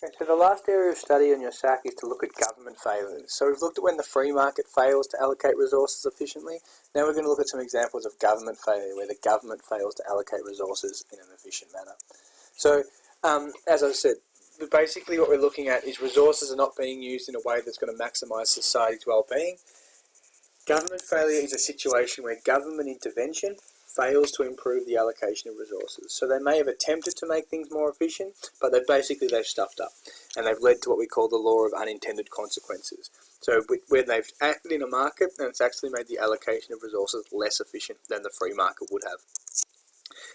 Okay, so the last area of study on your SAC is to look at government failures. So we've looked at when the free market fails to allocate resources efficiently. Now we're going to look at some examples of government failure, where the government fails to allocate resources in an efficient manner. So, as I said, basically what we're looking at is resources are not being used in a way that's going to maximise society's well-being. Government failure is a situation where government intervention fails to improve the allocation of resources. So they may have attempted to make things more efficient, but they've stuffed up, and they've led to what we call the law of unintended consequences. So where they've acted in a market and it's actually made the allocation of resources less efficient than the free market would have.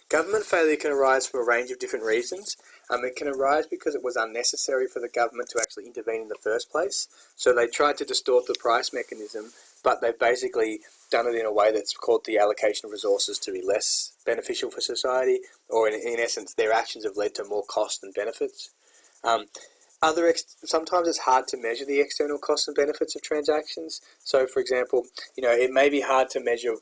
Government failure can arise from a range of different reasons. It can arise because it was unnecessary for the government to actually intervene in the first place. So they tried to distort the price mechanism, but they've basically done it in a way that's caused the allocation of resources to be less beneficial for society, or in essence, their actions have led to more cost than benefits. Sometimes it's hard to measure the external costs and benefits of transactions. So, for example, it may be hard to measure,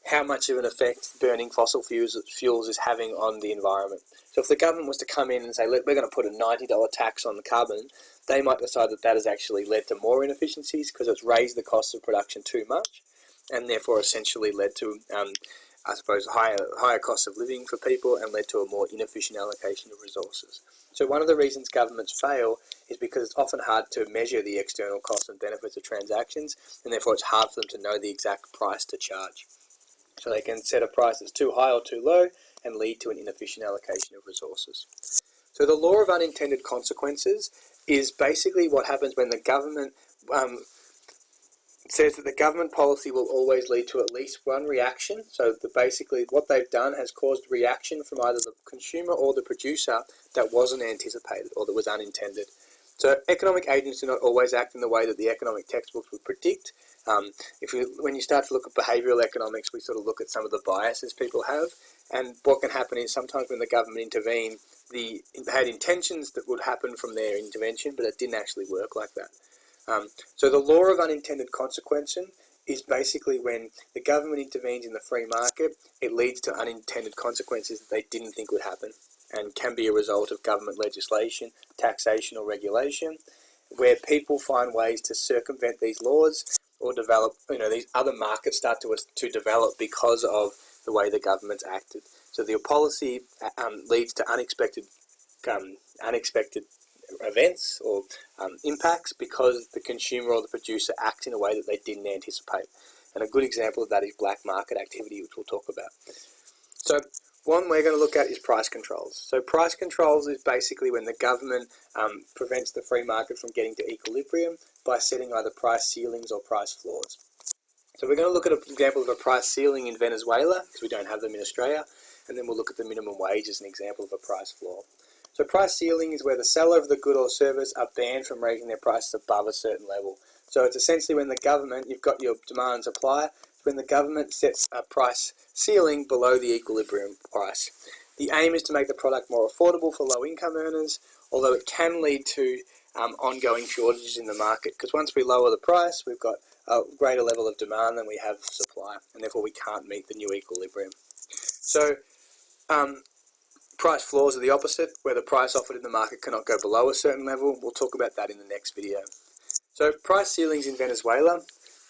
how much of an effect burning fossil fuels is having on the environment. So if the government was to come in and say, look, we're going to put a $90 tax on the carbon, they might decide that that has actually led to more inefficiencies because it's raised the cost of production too much, and therefore essentially led to, higher costs of living for people and led to a more inefficient allocation of resources. So one of the reasons governments fail is because it's often hard to measure the external costs and benefits of transactions, and therefore it's hard for them to know the exact price to charge. So they can set a price that's too high or too low and lead to an inefficient allocation of resources. So the law of unintended consequences is basically what happens when the government says that the government policy will always lead to at least one reaction. So basically what they've done has caused reaction from either the consumer or the producer that wasn't anticipated or that was unintended. So economic agents do not always act in the way that the economic textbooks would predict. When you start to look at behavioural economics, we sort of look at some of the biases people have, and what can happen is sometimes when the government intervened, they had intentions that would happen from their intervention, but it didn't actually work like that. So the law of unintended consequences is basically when the government intervenes in the free market, it leads to unintended consequences that they didn't think would happen, and can be a result of government legislation, taxation or regulation, where people find ways to circumvent these laws or develop, these other markets start to develop because of the way the government's acted. So the policy leads to unexpected events or impacts because the consumer or the producer acts in a way that they didn't anticipate. And a good example of that is black market activity, which we'll talk about. So one we're going to look at is price controls. So price controls is basically when the government prevents the free market from getting to equilibrium by setting either price ceilings or price floors. So we're going to look at an example of a price ceiling in Venezuela, because we don't have them in Australia, and then we'll look at the minimum wage as an example of a price floor. So price ceiling is where the seller of the good or service are banned from raising their prices above a certain level. So it's essentially when the government, you've got your demand and supply, when the government sets a price ceiling below the equilibrium price. The aim is to make the product more affordable for low-income earners, although it can lead to ongoing shortages in the market, because once we lower the price, we've got a greater level of demand than we have supply, and therefore we can't meet the new equilibrium. So price floors are the opposite, where the price offered in the market cannot go below a certain level. We'll talk about that in the next video. So price ceilings in Venezuela,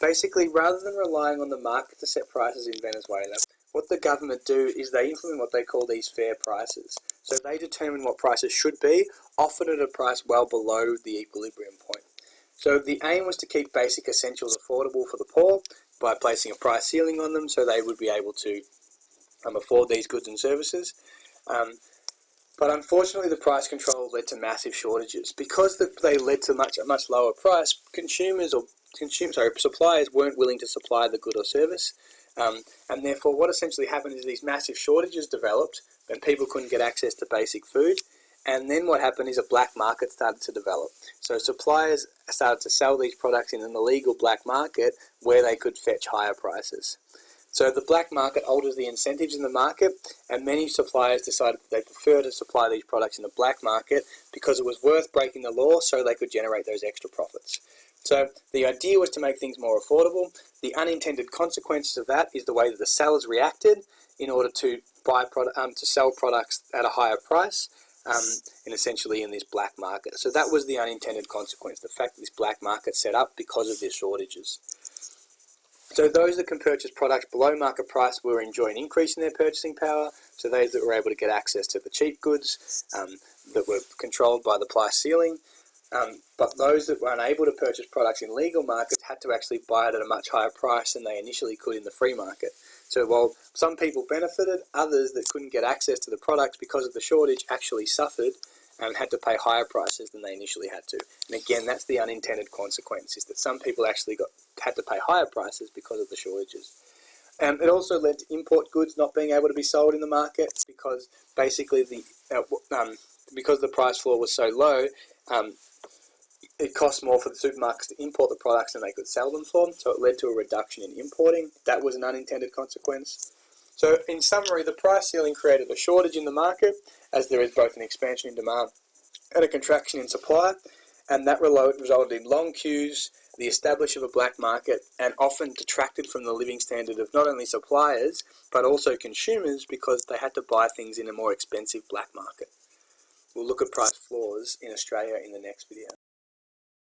basically rather than relying on the market to set prices in Venezuela, what the government do is they implement what they call these fair prices. So they determine what prices should be, often at a price well below the equilibrium point. So the aim was to keep basic essentials affordable for the poor by placing a price ceiling on them so they would be able to afford these goods and services. But unfortunately, the price control led to massive shortages. Because they led to a much lower price, suppliers weren't willing to supply the good or service. And therefore, what essentially happened is these massive shortages developed and people couldn't get access to basic food. And then what happened is a black market started to develop. So suppliers started to sell these products in an illegal black market where they could fetch higher prices. So the black market alters the incentives in the market, and many suppliers decided that they prefer to supply these products in the black market because it was worth breaking the law so they could generate those extra profits. So the idea was to make things more affordable. The unintended consequences of that is the way that the sellers reacted in order to sell products at a higher price. essentially in this black market. So that was the unintended consequence, the fact that this black market set up because of these shortages. So those that can purchase products below market price will enjoy an increase in their purchasing power. So those that were able to get access to the cheap goods that were controlled by the price ceiling. But those that were unable to purchase products in legal markets had to actually buy it at a much higher price than they initially could in the free market. So while some people benefited, others that couldn't get access to the product because of the shortage actually suffered and had to pay higher prices than they initially had to. And again, that's the unintended consequence, is that some people actually had to pay higher prices because of the shortages. It also led to import goods not being able to be sold in the market because basically because the price floor was so low, it cost more for the supermarkets to import the products than they could sell them for, so it led to a reduction in importing. That was an unintended consequence. So in summary, the price ceiling created a shortage in the market, as there is both an expansion in demand and a contraction in supply, and that resulted in long queues, the establishment of a black market, and often detracted from the living standard of not only suppliers, but also consumers, because they had to buy things in a more expensive black market. We'll look at price floors in Australia in the next video.